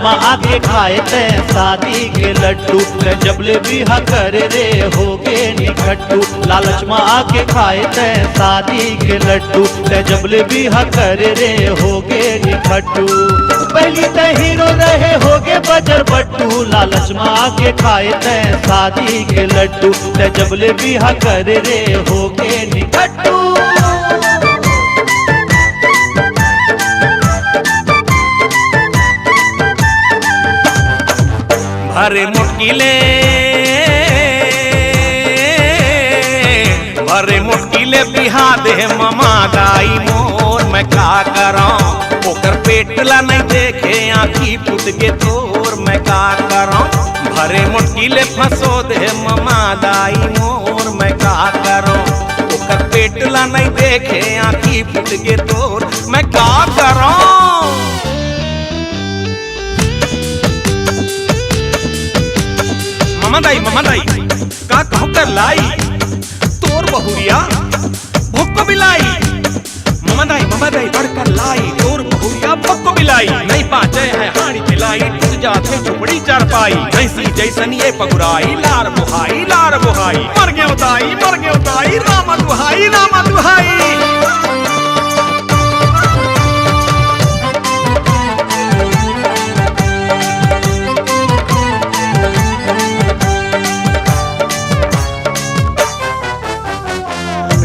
में आके खाए ते शादी के लड्डू ते जबले बिहा करे रे होगे निखट्टू। लालच में आके खाए ते शादी के लड्डू ते जबले बिहा करे रे होगे निखट्टू। पहली ते हीरो रहे होगे बजर बट्टू। लालच में आके खाए ते शादी के लड्डू ते जबले बिहा करे रे होगे निखट्टू। भरे मुटकीले बिहा दे ममा दाई मोर। मैं का करां ओकर पेटला नहीं देखे आँखी फुट के तोर। मैं का करां भरे मुटकीले फंसो दे ममा दाई मोर। मैं का करां ओकर पेटला नहीं देखे आँखी फुट के तोर। मैं का करां ममा दाई का कहू कर लाई तोर बहुरिया भुक्को बिलाई। ममा दाई बढ़कर लाई तोर बहुरिया भुक्को बिलाई। नहीं पाचे है हाड़ी पिलाई टूट जाते झुपड़ी चारपाई। ऐसी जैसन ये पगुराई लार बुहाई मर गए उताई रामा दुहाई।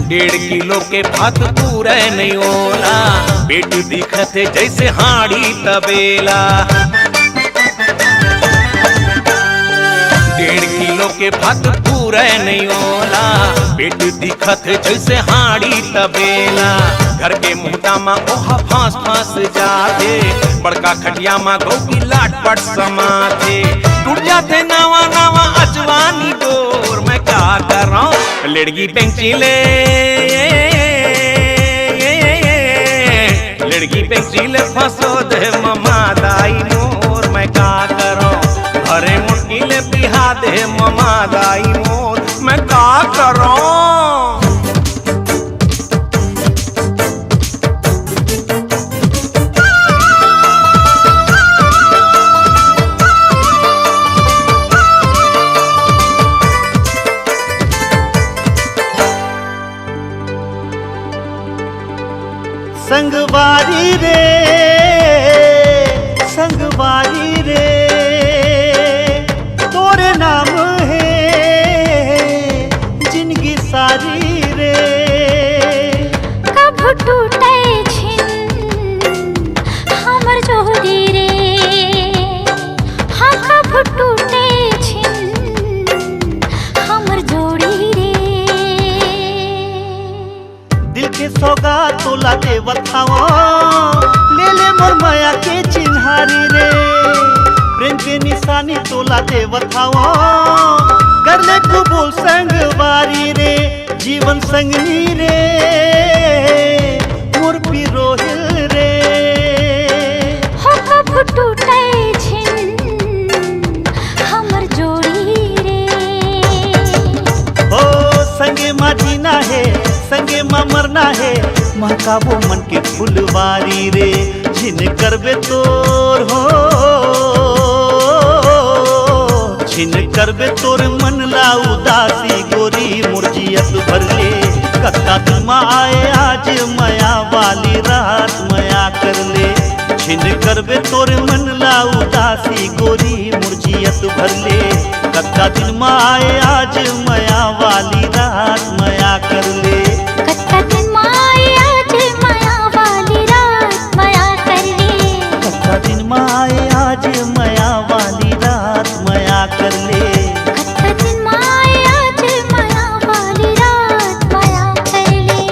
डेढ़ किलो के भात पूरे नहीं होला। पेट दिखते जैसे हाड़ी तबेला। 1.5 किलो के भात पूरे नहीं होला। पेट दिखत जैसे हाड़ी तबेला। घर के मुहता में ओहा फांस जाते। बड़का खटिया में गौ की लाट पट समाते। टूट जाते नावा अजवानी डोर। मैं का करां लड़की पेंचिले फंसो दे ममा दाई मोर। मैं का करां भरे मुटकीले बिहा दे ममा दाई मोर। मैं का करां संगवारी रे तोरे नाम है जिंदगी सारी रे। कब टूटे छिन हमर जोड़ी रे। हाँ कब टूटे छिन हमर जोड़ी रे। दिल के सौगात तोला देवत हवा ले मोर माया के चिन्हारी रे। प्रेम के निशानी तोला देवत हवा कर ले कबूल संगवारी रे। जीवन संगनी रे मोर पिरोहिल रे। हो कब टूटे छिन हमर जोड़ी रे। हो संगे माँ जीना है संगे माँ मरना है। महकाबो मन के फुलवारी रे। छिन करबे तोर हो छिन करबे तोर मन ला उदासी गोरी मुरजियत भरले। कक्का तुम आए आज मया वाली रात मया कर ले। छिन करबे तोर मन ला उदासी गोरी मुरजियत भरले। कक्का दिन आए आज मया वाली रात मया कर ले। कक्का दिन आए आज मया वाली रात मया कर ले। कक्का दिन आए आज मया वाली रात मया कर ले। कक्का दिन आए आज मया वाली रात मया कर ले।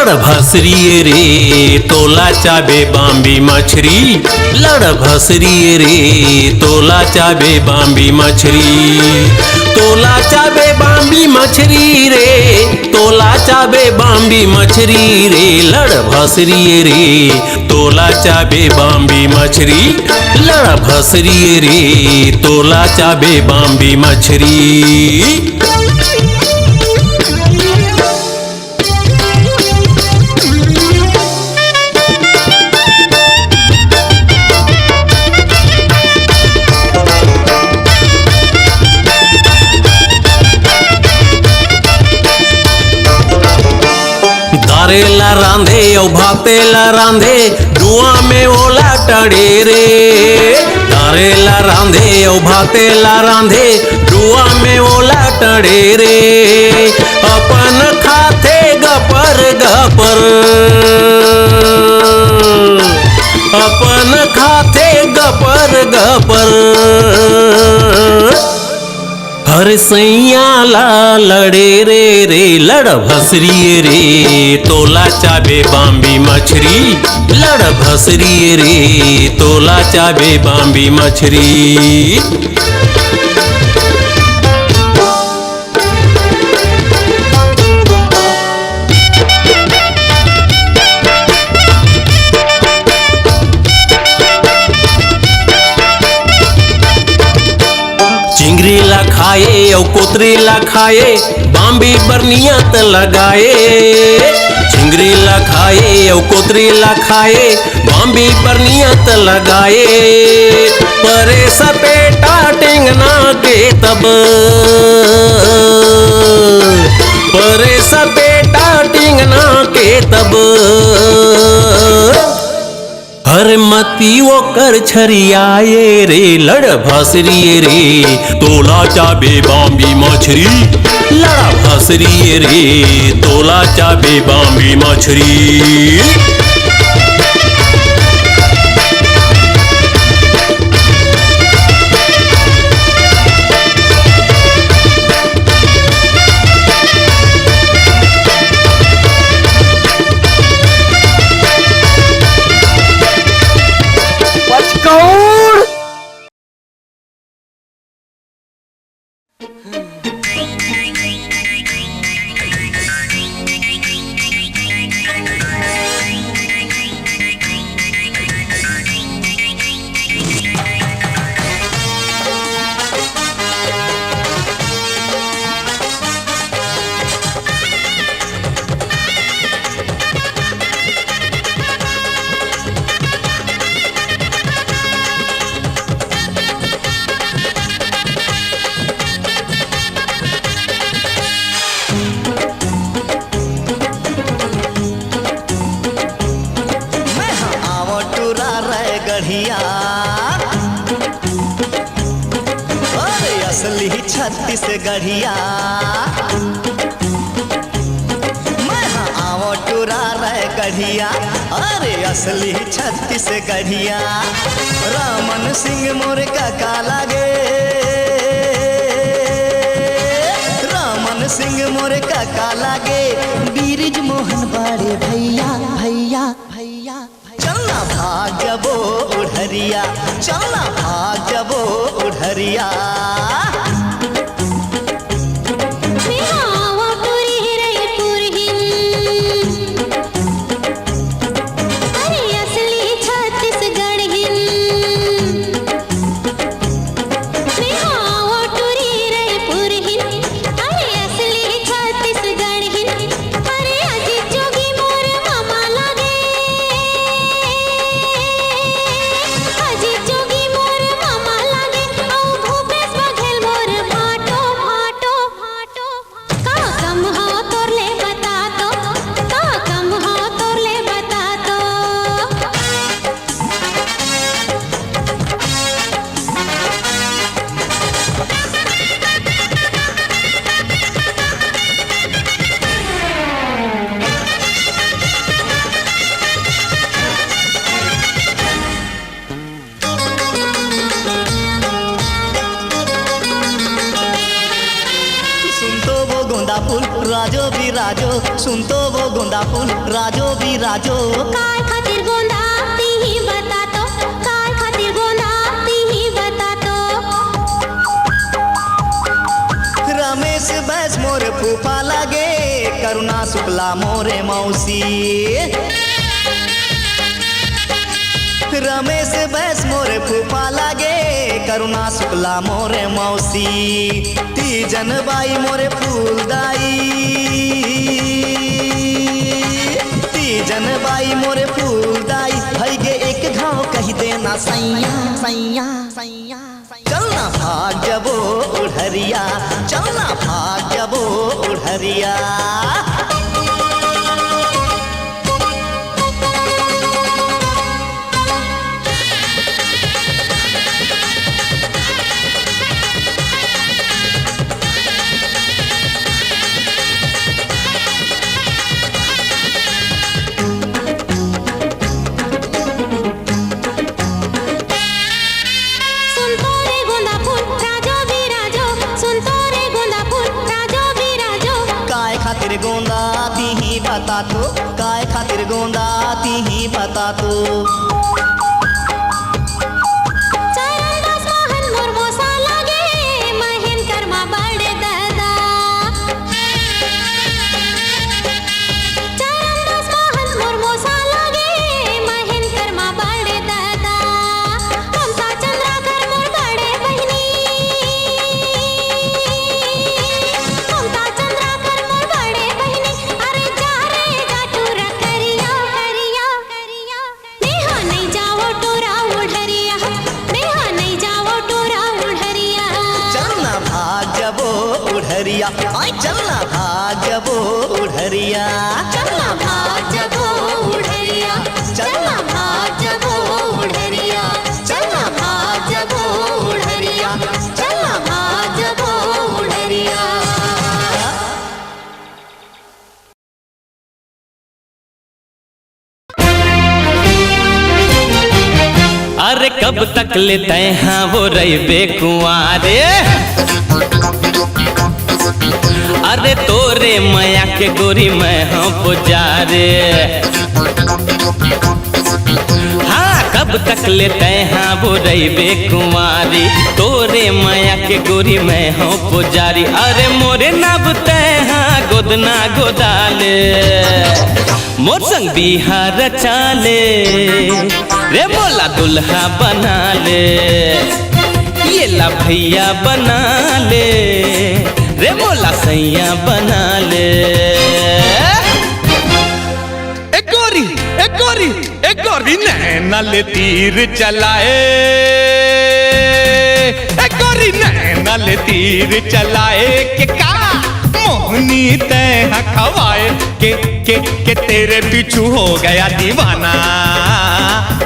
लड़ भसरी रे तोला चाबे बाम्बी मछरी लड़ भसरी रे तोला चाबे बाम्बी मछरी तोला चाबे बाम्बी मछरी रे तोला चाबे बाम्बी मछरी रे लड़ भसरी रे तोला चाबे बाम्बी मछरी लड़ भसरी रे तोला चाबे बाम्बी मछरी दारेला रांधे औ भातेला रांधे धुआं में ओला टड़े रे दारेला रांधे औ भातेला रांधे धुआं में ओला टड़े रे अपन खाते गपर गपर अपन खाते गपर गपर हर सैया ला लड़े रे रे लड़ भसरी रे तोला चाबे बाम्बी मछरी लड़ भसरी रे तोला चाबे बाम्बी मछरी चिंगरी ला खाए और कोतरी ला खाए बाम्बी बरनियत लगाए चिंगरी ला खाए और कोतरी ला खाए बाम्बी बरनियत लगाए परे सपेटा टिंगना के तब परे सपेटा टिंगना के तब हर मती वो कर छरियाए रे लड़ भसरी रे तोला चाबे बाम्बी मछरी लड़ा भसरी रे तोला चाबे बाम्बी मछरी छत्तीसगढ़िया मैं आओ टूरा रे गढ़िया अरे असली छत्तीसगढ़िया रामन सिंह मोर का लागे रामन सिंह मोर का लागे बीरज मोहन बाड़े भैया भैया भैया चलना भाग जबो उधरिया चलना भाग जबो उधरिया अजी जोगी मोर मामा लागे औ भूपेश बघेल गोंदा फूल राजो भी राजो, सुन तो वो गोंदा फूल राजो भी राजो। काय खातिर गोंदा ती ही बता तो, काय खातिर गोंदा ती ही बता तो। रमेश बैस मोरे फूफा लागे, करुणा शुक्ला मोरे मौसी। रमेश बैस मोरे फूफा लागे, करुणा शुक्ला मोरे मौसी। तीजन बाई मोरे फूलदाई, तीजन बाई मोरे फूलदाई। भई गे एक घाव कही देना सैया सैया सैया। चलना भाग जबो उड़हरिया, चलना भाग जबो उड़हरिया। गोंदा ती ही बता तो, काय खातिर गोंदा ती ही बता तो। चरणदास मोहन मोर मोसा लागे, महेन कर्मा बड़े दादा। चरणदास मोहन मोर मोसा लागे, महेन कर्मा बड़े दादा। ममता चंद्राकर मोर बड़े बहनी, ममता चंद्राकर मोर बड़े बहनी। अरे जा रे जा टूरा करिया करिया करिया। नेहा नहीं जाओ टूरा उड़हरिया, नेहा नहीं जाओ टूरा उड़हरिया। चलना भाग जबो उड़हरिया, आई चलना भाग जबो उड़हरिया। चलना भाग जबो उड़हरिया, चलना भाग जबो उड़हरिया, चलना भाग जबो उड़हरिया, चलना भाग जबो उड़हरिया। अरे कब तक लेते हैं वो रही कुंवारे। अरे तोरे माया के गोरी मैं हाँ पुजारे। हाँ कब तक लेते हैं वो रही कुंवारी, तोरे माया के गोरी मैं हाँ पुजारी। अरे मोरे नबते हाँ गोदना गोदाले, मोर संग बिहार चाले रे मोला दुल्हा बना ले, ये ला भैया बना ले रे मोला सैया बना ले। एक गोरी नैना ले तीर चलाए, एक गोरी नैना ले तीर चलाए। के का मोहनी तय खवाए, के तेरे पीछू हो गया दीवाना।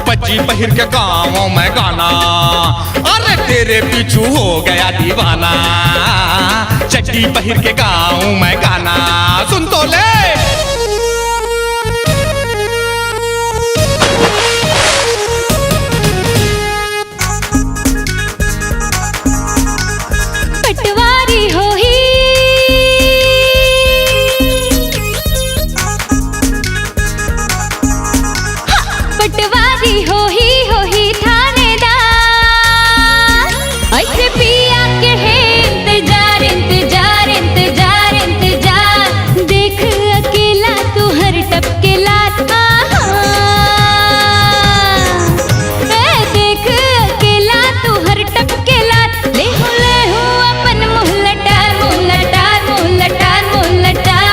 पची पहिर के गाँव में गाना, अरे तेरे पीछू हो गया दीवाना। चड्डी पहिर के गाँव में गाना, सुन तो ले। पटवारी हो ही, पटवारी हो ही थानेदार। ऐसे पिया के है इंतजार इंतजार इंतजार इंतजार। देख अकेला तू हर टपके लात, देख अकेला तू हर टपके लात। ले हो अपन मुँह लटार मुँह लटार मुँह लटार मुँह लटार।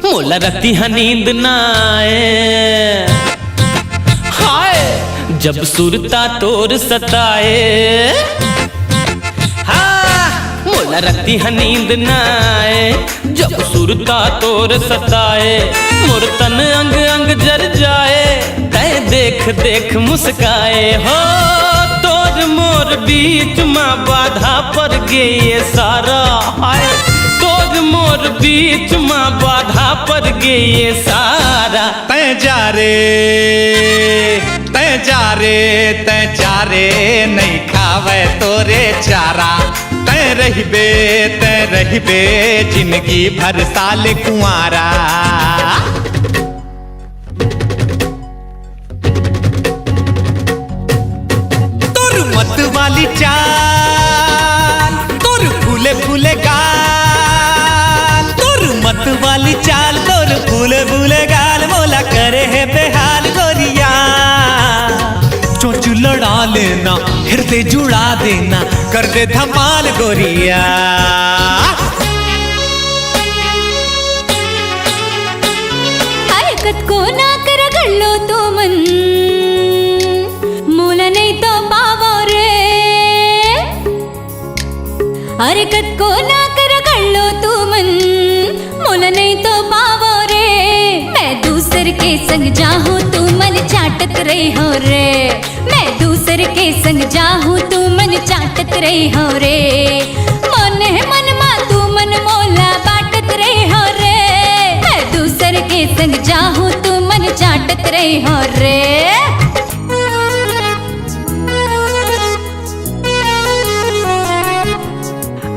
मोला रती है नींद ना आए, हाय जब सुरता तोर सताए। हाँ मोला रती है नींद ना आए, जब सुरता तोर सताए। मोर तन अंग अंग जर जाए, तय देख देख मुस्काए। हो तोर मोर बीच में बाधा पड़ गई ये सारा, हाय तोर मोर बीच में बाधा पड़ गई ये सारा। तय जा रे तय जा रे तय जा रे, नहीं खावे तोरे चारा। तै रहिबे जिंदगी भर साल कुंवारा। तोर मत वाली चाल, तोर फूले फूले गाल, तोर मत वाली चाल, तोर फूले फूले गाल, मोला करे है बेहाल गोरिया। चोंच लड़ा लेना, हृदय जुड़ा देना, कर दे धमाल गोरिया। हरकत को ना कर गल्लो तो मन, मोला नहीं तो पावो रे। हरकत को ना कर गल्लो तो मन, मोला नहीं तो पावो रे। मैं दूसर के संग जाहूँ तू मन चाटत रही हो रे। मैं दूसर के संग जाहूँ तू मन चाटत रही हो रे। मन है मन मा तू मन मोला बाटत रही हो रे। मैं दूसर के संग जाहूँ तू मन चाटत रही हो रे।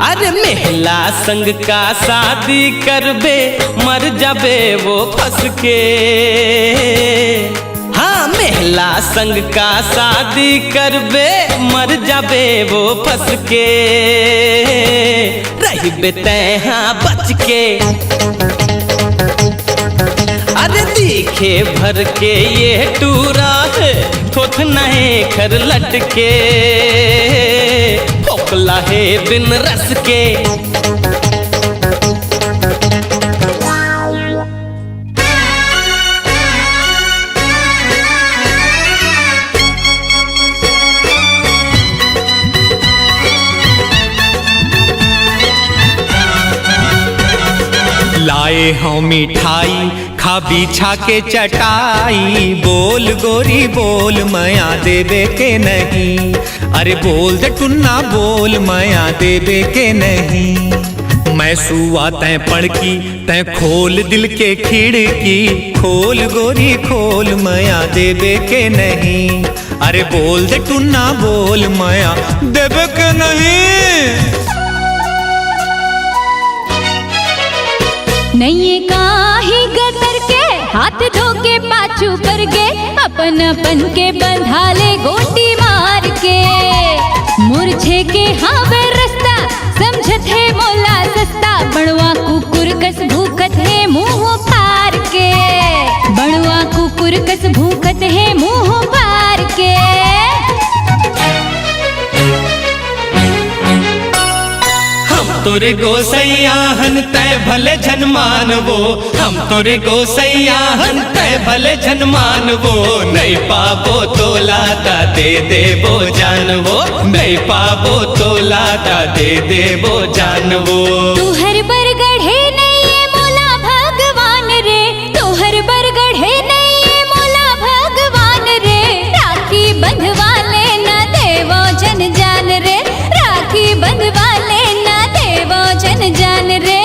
अरे महिला संग का शादी करबे मर जाबे वो फंस के। हाँ महिला संग का शादी करबे मर जाबे वो फंस के। रहिबे तैहाँ बच के, अरे दिखे भर के ये टूरा है, थोथ नहीं खर लटके, फोकला है बिन रस के। लाए हों मिठाई खा बिछा के चटाई, बोल गोरी बोल मया देवे के नहीं। अरे बोल दे टुन्ना बोल मया देवे के नहीं। मैं सुआ तैं पड़की तैं खोल दिल के खिड़की, खोल गोरी खोल मया देवे के नहीं। अरे बोल दे टुन्ना बोल मया देवे के नहीं। नहीं काही गतर के हाथ धो के पाछू कर गे, अपन अपन के बंधा ले गोटी मार के। मुरझे के हावे रास्ता समझत है मोला सस्ता, बड़वा कुकुर कस भूखत है मुंह फार के। बड़वा कुकुर कस भूखत है मुंह फार के। तोरे गोसैया हन तय भले जन मानवो, हम तोरे गोसैया हन तय भले जन मानवो। नहीं पाबो तो लाता दे देबो जानवो, नहीं पाबो तो लाता दे देबो जानवो। तू हर बरगढ़े नहीं मोला भगवान रे, तू हर बरगढ़े नहीं मोला भगवान रे। राखी बंधवा लेना देवो जन जान रे, राखी बंधवा लेना देवो जन जान रे।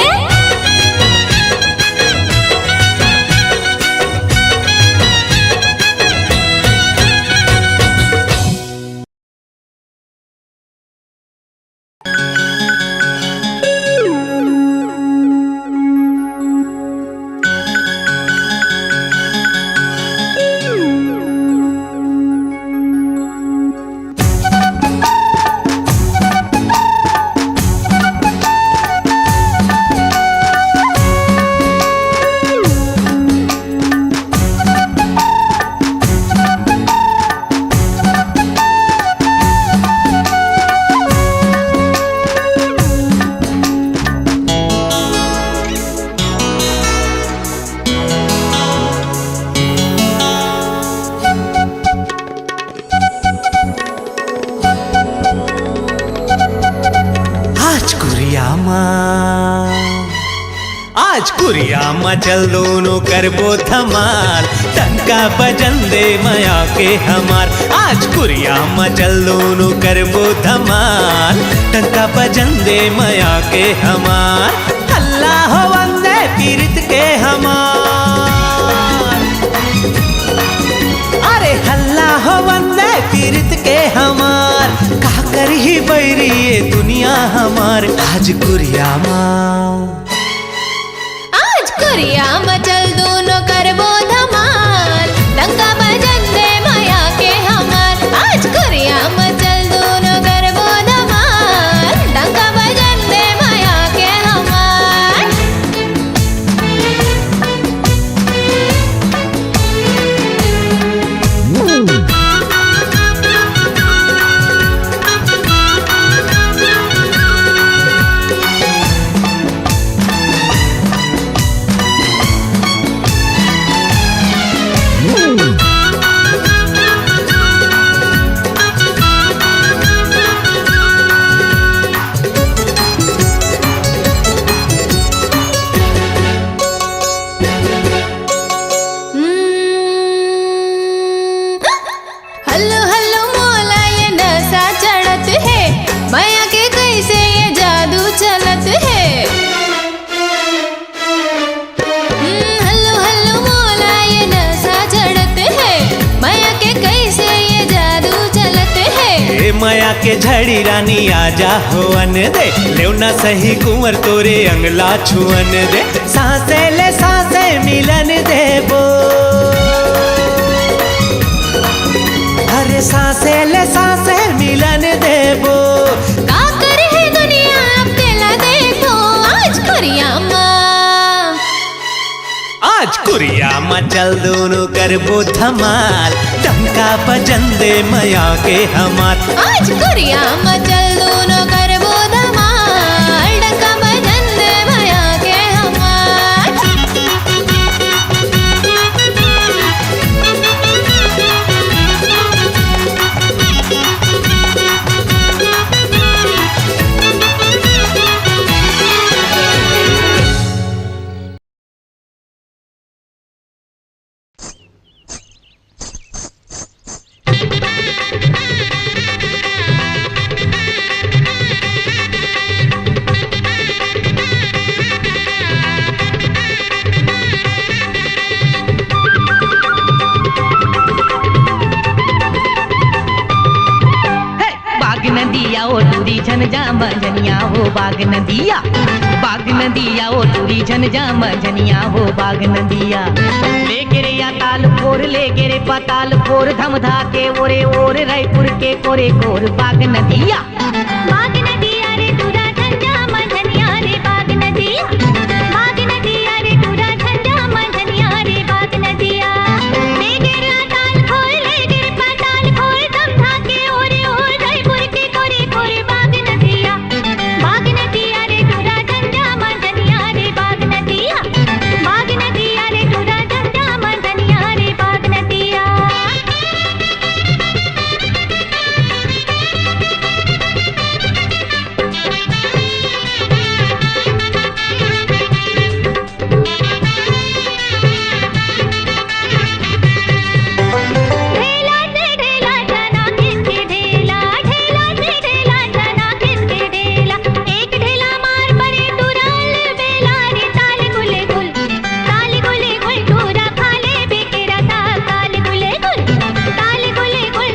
आज कुरिया मचल दोनों करबो धमाल, टंका बजन दे मया के हमार। आज कुरिया मचल दोनों करबो धमाल, टंका बजन दे मया के हमार। अल्लाह हो वंदे पीरित के हमार, अरे हल्ला हो वंदे पीरित के हमार। का कर ही बैरी ये दुनिया हमार आज कुरिया माँ। आज कुरिया मचल दोनों करबो धमाल डंका बजन दे माया के हमार आज कुरिया मचल दोनों करबो धमाल डंका बजन दे माया के हमार। हल्लो हल्लो मोला ये नशा चढ़त है माया के कैसे ये जादू चलत है। हल्लो हल्लो मोला ये नशा चढ़त है माया के कैसे ये जादू चलत है। ए माया के झड़ी रानी आजा होवन दे लेवना सही कुंवर तोरे अंगला छुअन दे सांसे ले सांसे मिलन देबो अरे सांसे ले सांसे मिलन देबो। का करे है दुनिया अब तेला देखो आज कुरिया माँ। आज कुरिया माँ चल दोनों करबो धमाल डंका बजन दे माया के हमार आज कुरिया मचल दोनों करबो धमाल डंका बजन दे माया के हमार। बाग नदिया ओ टूरी झन जाम झनिया हो बाग नदिया ओ टूरी झन जाम झनिया हो बाग नदिया। ले गिरे या ताल फोर ले गिरे पताल फोर धम धा के ओरे ओर रायपुर के कोरे कोर बाग नदिया। बाग नदिया रे टूरा झंझा मंझनिया रे बाग नदिया बाग नदिया रे टूरा झंझा मंझनिया रे बाग नदिया। ले गिरा ताल खोल ले गिर पाताल खोल दम था के ओरे ओर रायपुर के कोरे कोरे बाग नदिया रे टूरा झंझा मंझनिया रे बाग नदिया रे टूरा झंझा मंझनिया रे बाग नदिया। ढेला से ढेला जना किसके ढेला ढेला से ढेला जना किसके ढेला। एक ढेला मार परे तुरल बेला रे ताल गुले गुल टूरा खाले बेकेरा ताल गुले गुल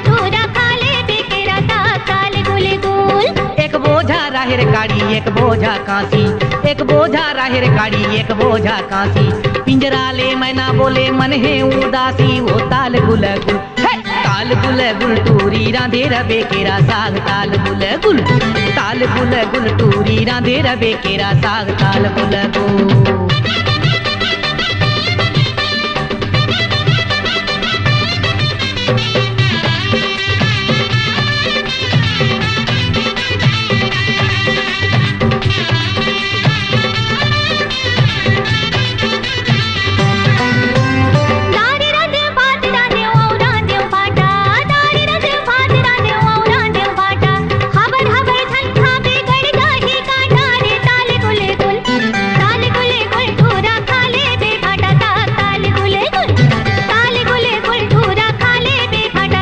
टूरा खाले बेकेरा ताल गुले गुल। एक बोझा राहिर गाड़ी एक बोझा कांसी एक बोझा राहिर गाड़ी एक बोझा कांसी पिंजरा ले मैना बोले मन है उदासी वो ताल गुल गुल ताल गुल गुल टूरी राधे रबे केरा साग ताल गुल गुल टूरी राधे रबे केरा साग ताल गुल गुल। दारी रद फाट राने औरा देव फाटा दारी रद फाट राने औरा देव फाटा। हबर हबर छन खाबे गड़ जाही काटा रे ताल गुले गुल टूरा खाले बे फाटा ताल गुले गुल टूरा खाले बे फाटा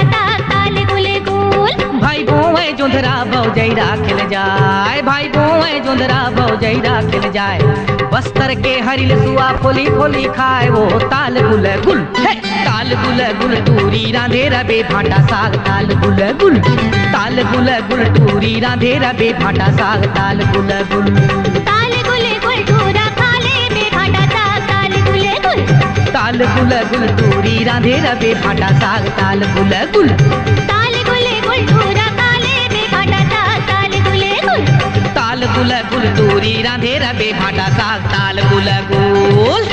ताल गुले गुल। भाई बोए जोंधरा भौजैरा खेल जाए भाई बोए जोंधरा भौजैरा खेल जाए बस्तर के हरिल सुआ फोली फोली खाए वो ताल गुल गुल। हे! ताल गुल गुल टूरी राधे रबे भाटा साग ताल गुल गुल। ताल गुल गुल टूरी राधे रबे भाटा साग ताल गुल गुल। ताल गुले गुल टूरा खाले बे भाटा साग ताल गुले गुल। ताल गुल गुल टूरी राधे रबे भाटा साग ताल गुल गुल। ताल गुले गुल टूरा खाले बे भाटा साग ताल गुले गुल। ताल गुल गुल टूरी राधे रबे भाटा साग ताल गुल गुल।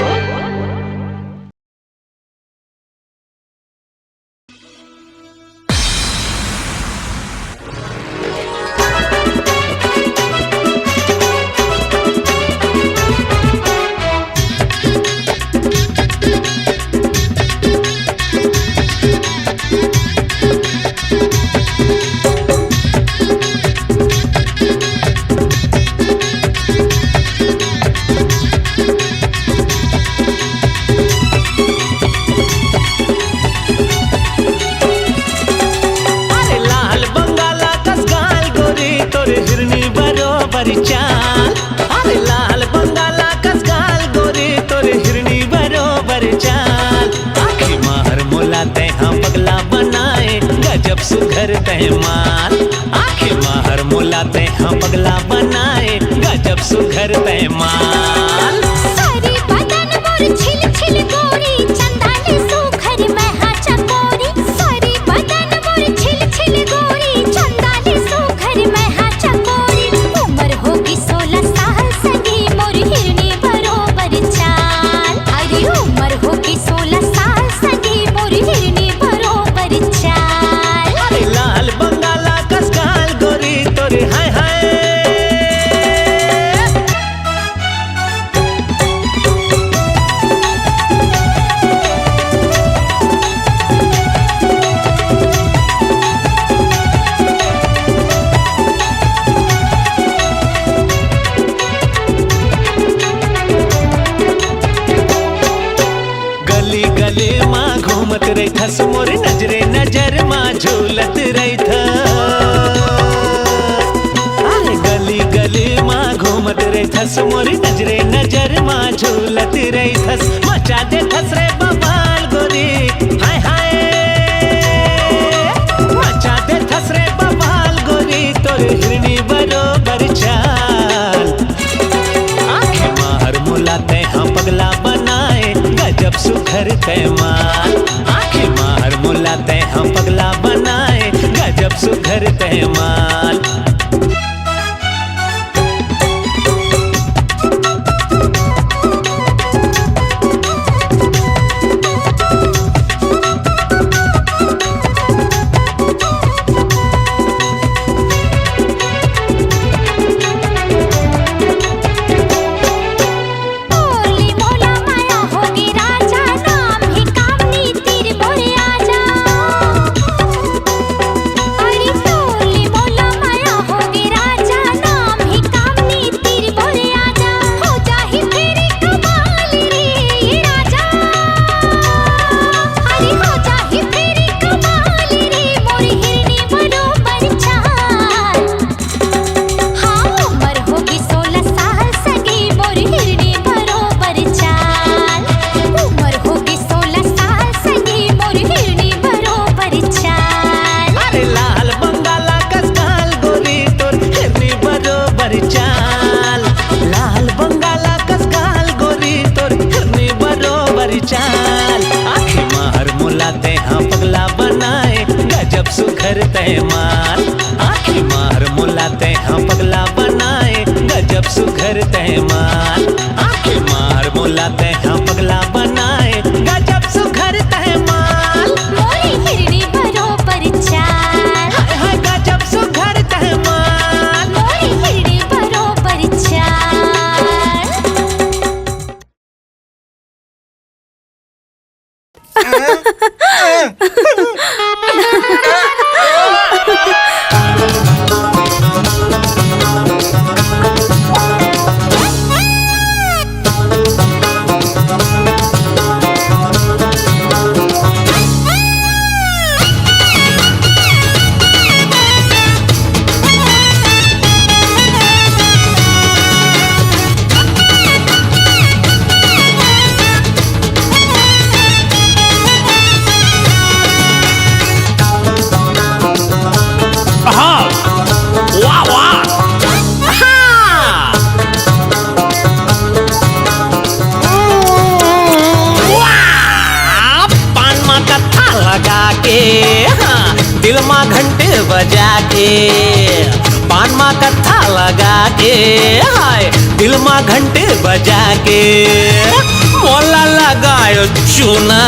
सुघर तहमाल आखिर माहर मोला तह पगला बनाए गजब सुघर तहमाल। सारी बदन मोर छिल छिल गोरी चंदाले सुखर महा चकोरी। सारी बदन मोर छिल छिल गोरी चंदाले सुखर महा चकोरी। उम्र होगी 16 साल सगी मोर हिरनी बरोबर चाल। अरे उम्र होगी 16 साल सगी मोर हिरनी बरोबर चाल। लाल बंगाला कसकाल गोरी तोरे हाय हाय। गली गली माँ घूमत रही थस मोर नजरे नजर माँ झूलत रही था। अरे गली गली माँ घूमत रही थस मोर नजरे नजर माँ झूलत रही थस। मचा दे थस रे बवाल गोरी हाय हाय। मचा दे थस रे बवाल गोरी तोर हिरनी बरोबर चाल। आंखें मार मुलाते हाँ पगला बनाए गजब सुघर तहमाल। आंखें मार मुलाते हाँ पगला बनाए गजब सुघर तहमाल। ओली मोला माया होगी राजा नाम ही कामनी तीर मोरे आजा। अरे ओली मोला माया होगी राजा नाम ही कामनी तीर मोरे आजा। हो जाही फेरी कमाल रे ये राजा। अरे हो जाही फेरी कमाल रे मोरी हिरनी बरोबर चाल। हाँ उम्र होगी 16 साल सगी मोर हिरनी बरोबर चाल। उम्र होगी 16 साल सगी मोर हिरनी बरोबर चाल। अरे लाल बंगाला कसकाल गोरी तोर हिरनी बरोबर चाल। लाल बंगाला कसकाल गोरी तोर हिरनी बरोबर चाल। आखिर मार मुलाते हाँ पगला बनाए गजब सुघर तहमाल। आखिर मार मुलाते हाँ पगला बनाए गजब सुघर तहमाल। आखिर मार मुलाते हाँ पगला बनाए गजब सुघर तहमाल। मोरी हिरनी बरोबर चाल। हाय हाय गजब सुघर तहमाल। मोरी हिरनी बरोबर चाल। के पान मा कत्था लगा के हाय दिल मा घंटे बजा के मोला लगायो चूना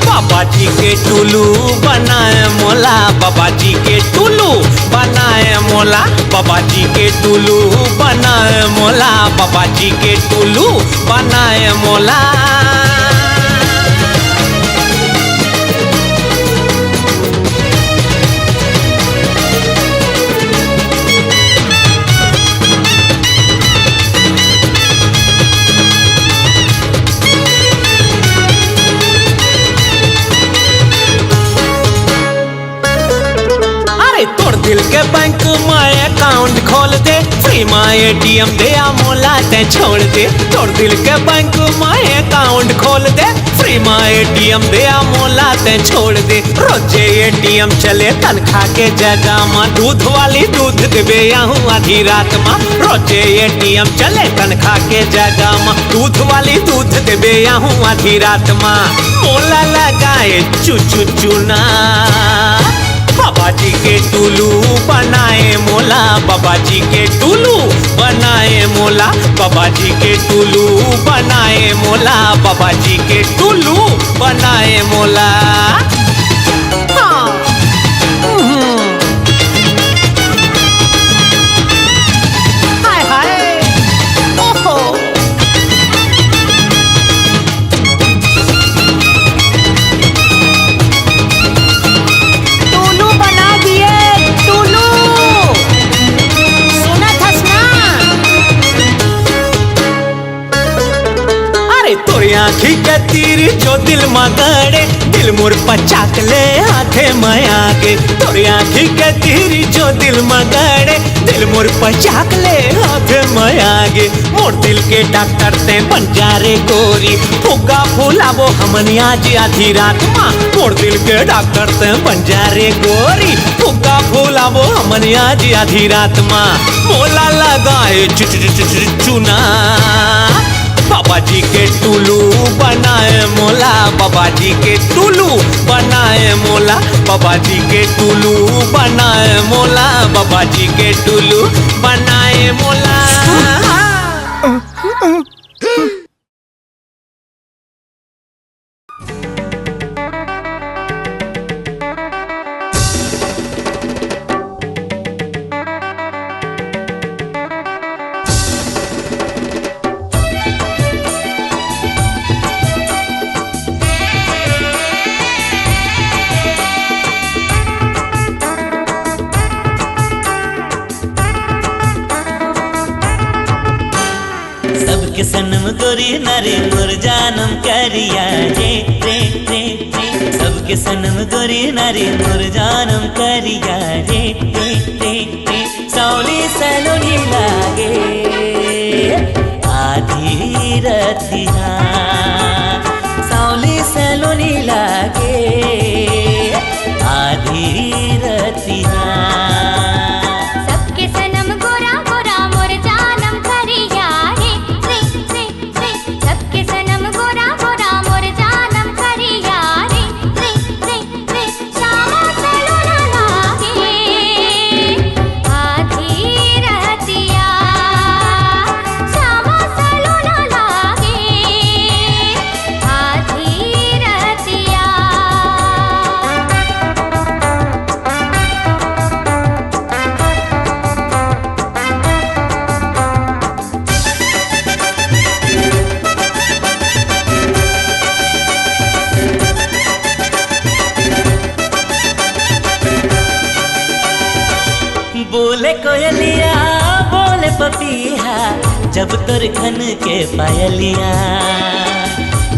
बाबा जी के टुल्लू बनाए मोला बाबा जी के टुल्लू बनाए मोला बाबा जी के टुल्लू बनाए मोला बाबा जी के टुल्लू बनाए मोला तोड़ दिल के बैंक में अकाउंट खोल दे फ्री में एटीएम दे मोला ते छोड़ दे तोड़ दिल के बैंक में अकाउंट खोल दे फ्री में एटीएम दे मोला ते छोड़ दे रोजे एटीएम चले तनखा के जगह में दूध वाली दूध देवे आहू आधी रात में रोजे एटीएम चले तनखा के जगह में दूध वाली दूध देवे आहू आधी रात में मोला लगाए चू चू चूना बाबा जी के टुल्लू बनाए मोला बाबा जी के टुल्लू बनाए मोला बाबा जी के टुल्लू बनाए मोला बाबा जी के टुल्लू बनाए मोला हाय हाय ओहो तोरी आँखी के तीर जो दिल मगड़े दिल मोर पचाक ले हाथे में आगे तोरी आँखी के तीर जो दिल मगड़े दिल मोर पचाक ले हाथे में आगे मोर दिल के डॉक्टर ते बन जा रे गोरी फुग्गा फुलाबो हमनी आज आधी रात माँ मोर दिल के डॉक्टर ते बन जा रे गोरी फुग्गा फुलाबो हमनी आज आधी रात माँ मोला लगाए चुना बाबा जी के टुल्लू बनाए मोला बाबा जी के टुल्लू बनाए मोला बाबा जी के टुल्लू बनाए मोला बाबा जी के टुल्लू बनाए मोला सबके सनम गोरी नारे मोर जानम करिया रे रे रे रे सबके सनम गोरी नारे मोर जानम करिया रे रे रे रे सौली सलोनी लागे आधी रतिया सौली सलोनी लागे आधी रतिया बोले कोयलिया बोले पपीहा जब तोर खन के पायलिया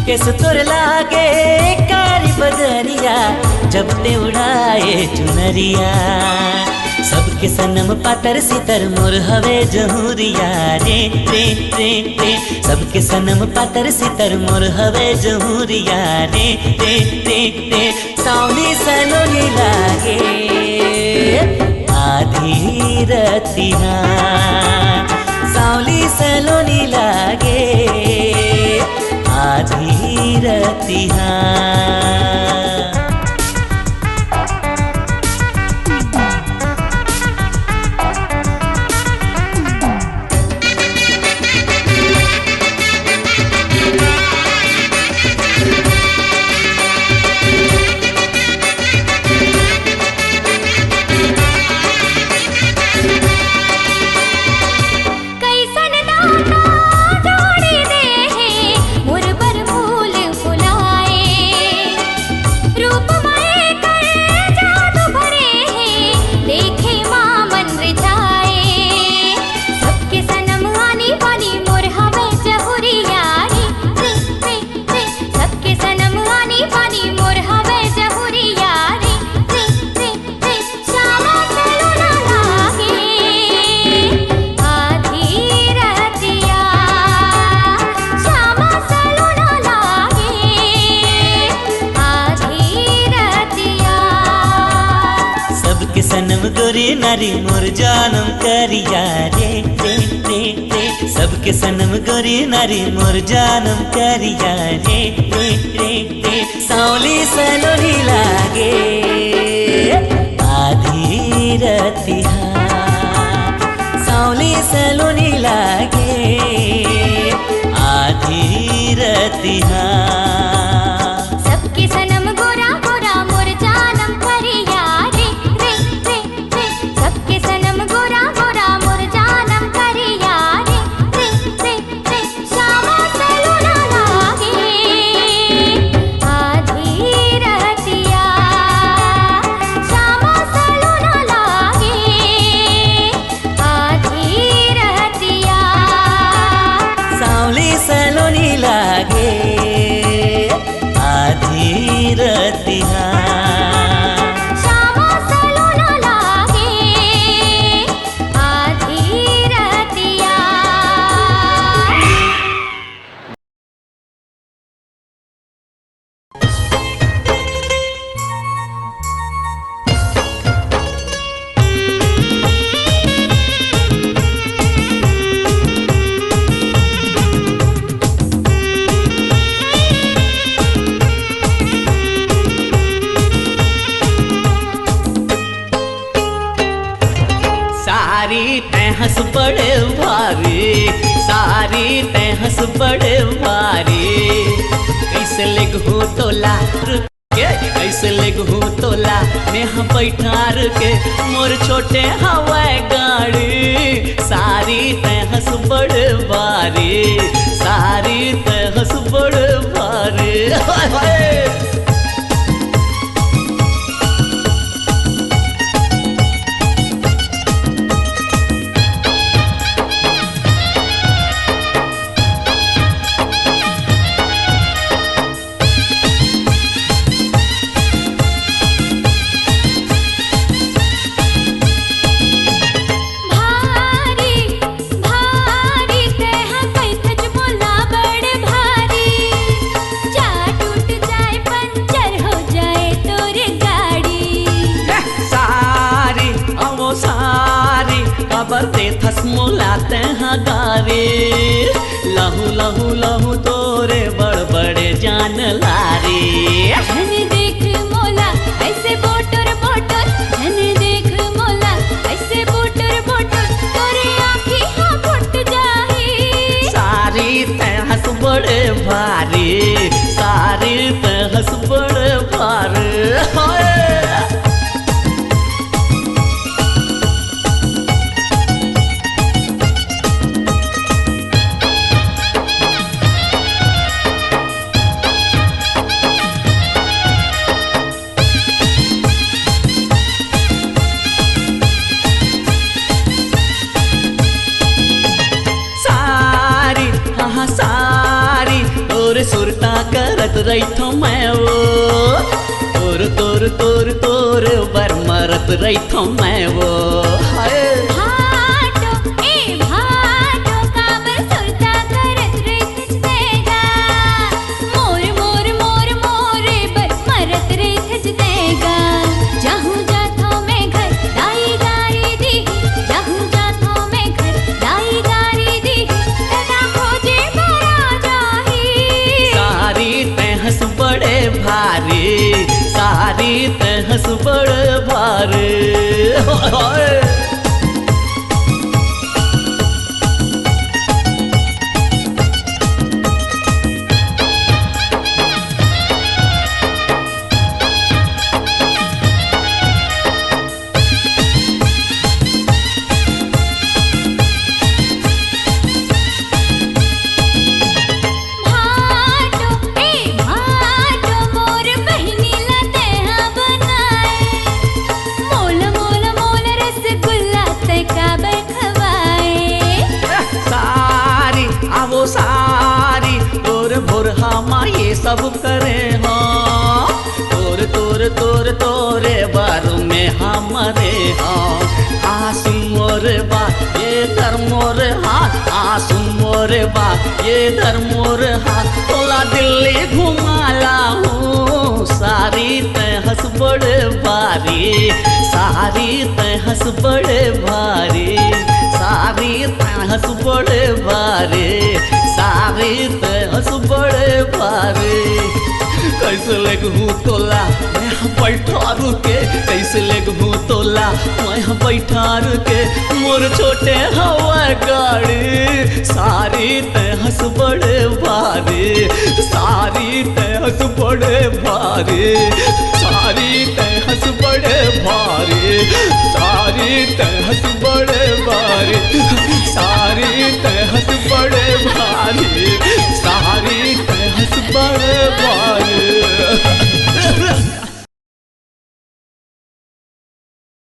केस तोर लागे कारी बदरिया जब ते उड़ाए चुनरिया सबके सनम पातर सितर मोर हवे जहूरिया रे रे रे रे सबके सनम पातर सितर मोर हवे जहूरिया रे रे रे रे सावली सलोनी लागे आधी रतिया सावली सलोनी लागे आधी रतिया गोरी नारी मोर जानम करिया रे रे रे रे सबके सनम गोरी नारी मोर जानम करिया रे रे रे रे सावली सलोनी लागे आधी रतिहा सावली सलोनी लागे आधी रतिहा सबके सनम गोरा गोरा मोर जानम करिया रे रे रे रे सबके सनम गोरा गोरा मोर जानम करिया रे रे रे रे श्यामा सलोना लागे आधी रतिया श्यामा सलोना लागे आधी रतिया सावली सलोनी लागे आधी रतिहा श्यामा सलोना लागे आधी रतिया सारी तहस बड़े भारी सारी तहस बड़े भारी कैसे लिखू तोला रुके कैसे लिखू तोला नेहा बैठार के मोर छोटे हवाई गाड़ी सारी तहस बड़े भारी सारी तहस बड़े भारी भारी भारी तह कैथज बोला बड़ भारी जा टूट जाए पंचर हो जाए तोरे गाड़ी सारी अवो सारी कबर ते थस मोलाते हैं गारे लहू लहू लहू तोरे बड़ बड़े जान लारे धन देख मोला ऐसे बोटर बोटर धन देख मोला ऐसे बोटर बोटर तोरे आँखी हाँ फुट जाही सारी तहस बड़े भारी सारी तहस बड़े भारी होए। सारी हाँ सारी तोर सुरता करत रही मैं वो तोर तोर तोर तोर बर मरत रही मैं वो हाय भाटो ए भाटो काबर सुरता करत रेत देगा मोर मोर मोर मोरे बर मरत रेत देगा जहूँ जाथो मैं घर दाई गारी दी जहूँ जाथो मैं घर दाई गारी दी तना खोजे मारा जाही सारी तहस बड़े भारी सारी तहस बड़े भारी होए। भाटो ए भाटो मोर बहिनी लते हाँ बनाए मोल मोल मोल रसगुल्ला ते काबर खवाए सारी आवो सारी तोर भोर हमा ये सब करे हाँ तोर तोर तोर तोरे बारू में हमारे हाँ आसू मोर बा ये कर्मो मोर हाथ, सुन मोरे बात, ये धर मोर हाथ, तोला दिल्ली घुमाला हूँ, सारी तय हंस बड़े भारी, सारी तय हंस बड़े भारी, सारी तय हंस बड़े भारी, सारी तय हंस बड़े भारी। कैसे लेगहूँ तोला मैं बैठा रुके, कैसे लेगहूँ तोला मैं बैठा रुके, मोर छोटे हवा गाड़ी, सारी तय हंस बड़े भारी, सारी तय हंस बड़े भारी, सारी तय हंस बड़े भारी।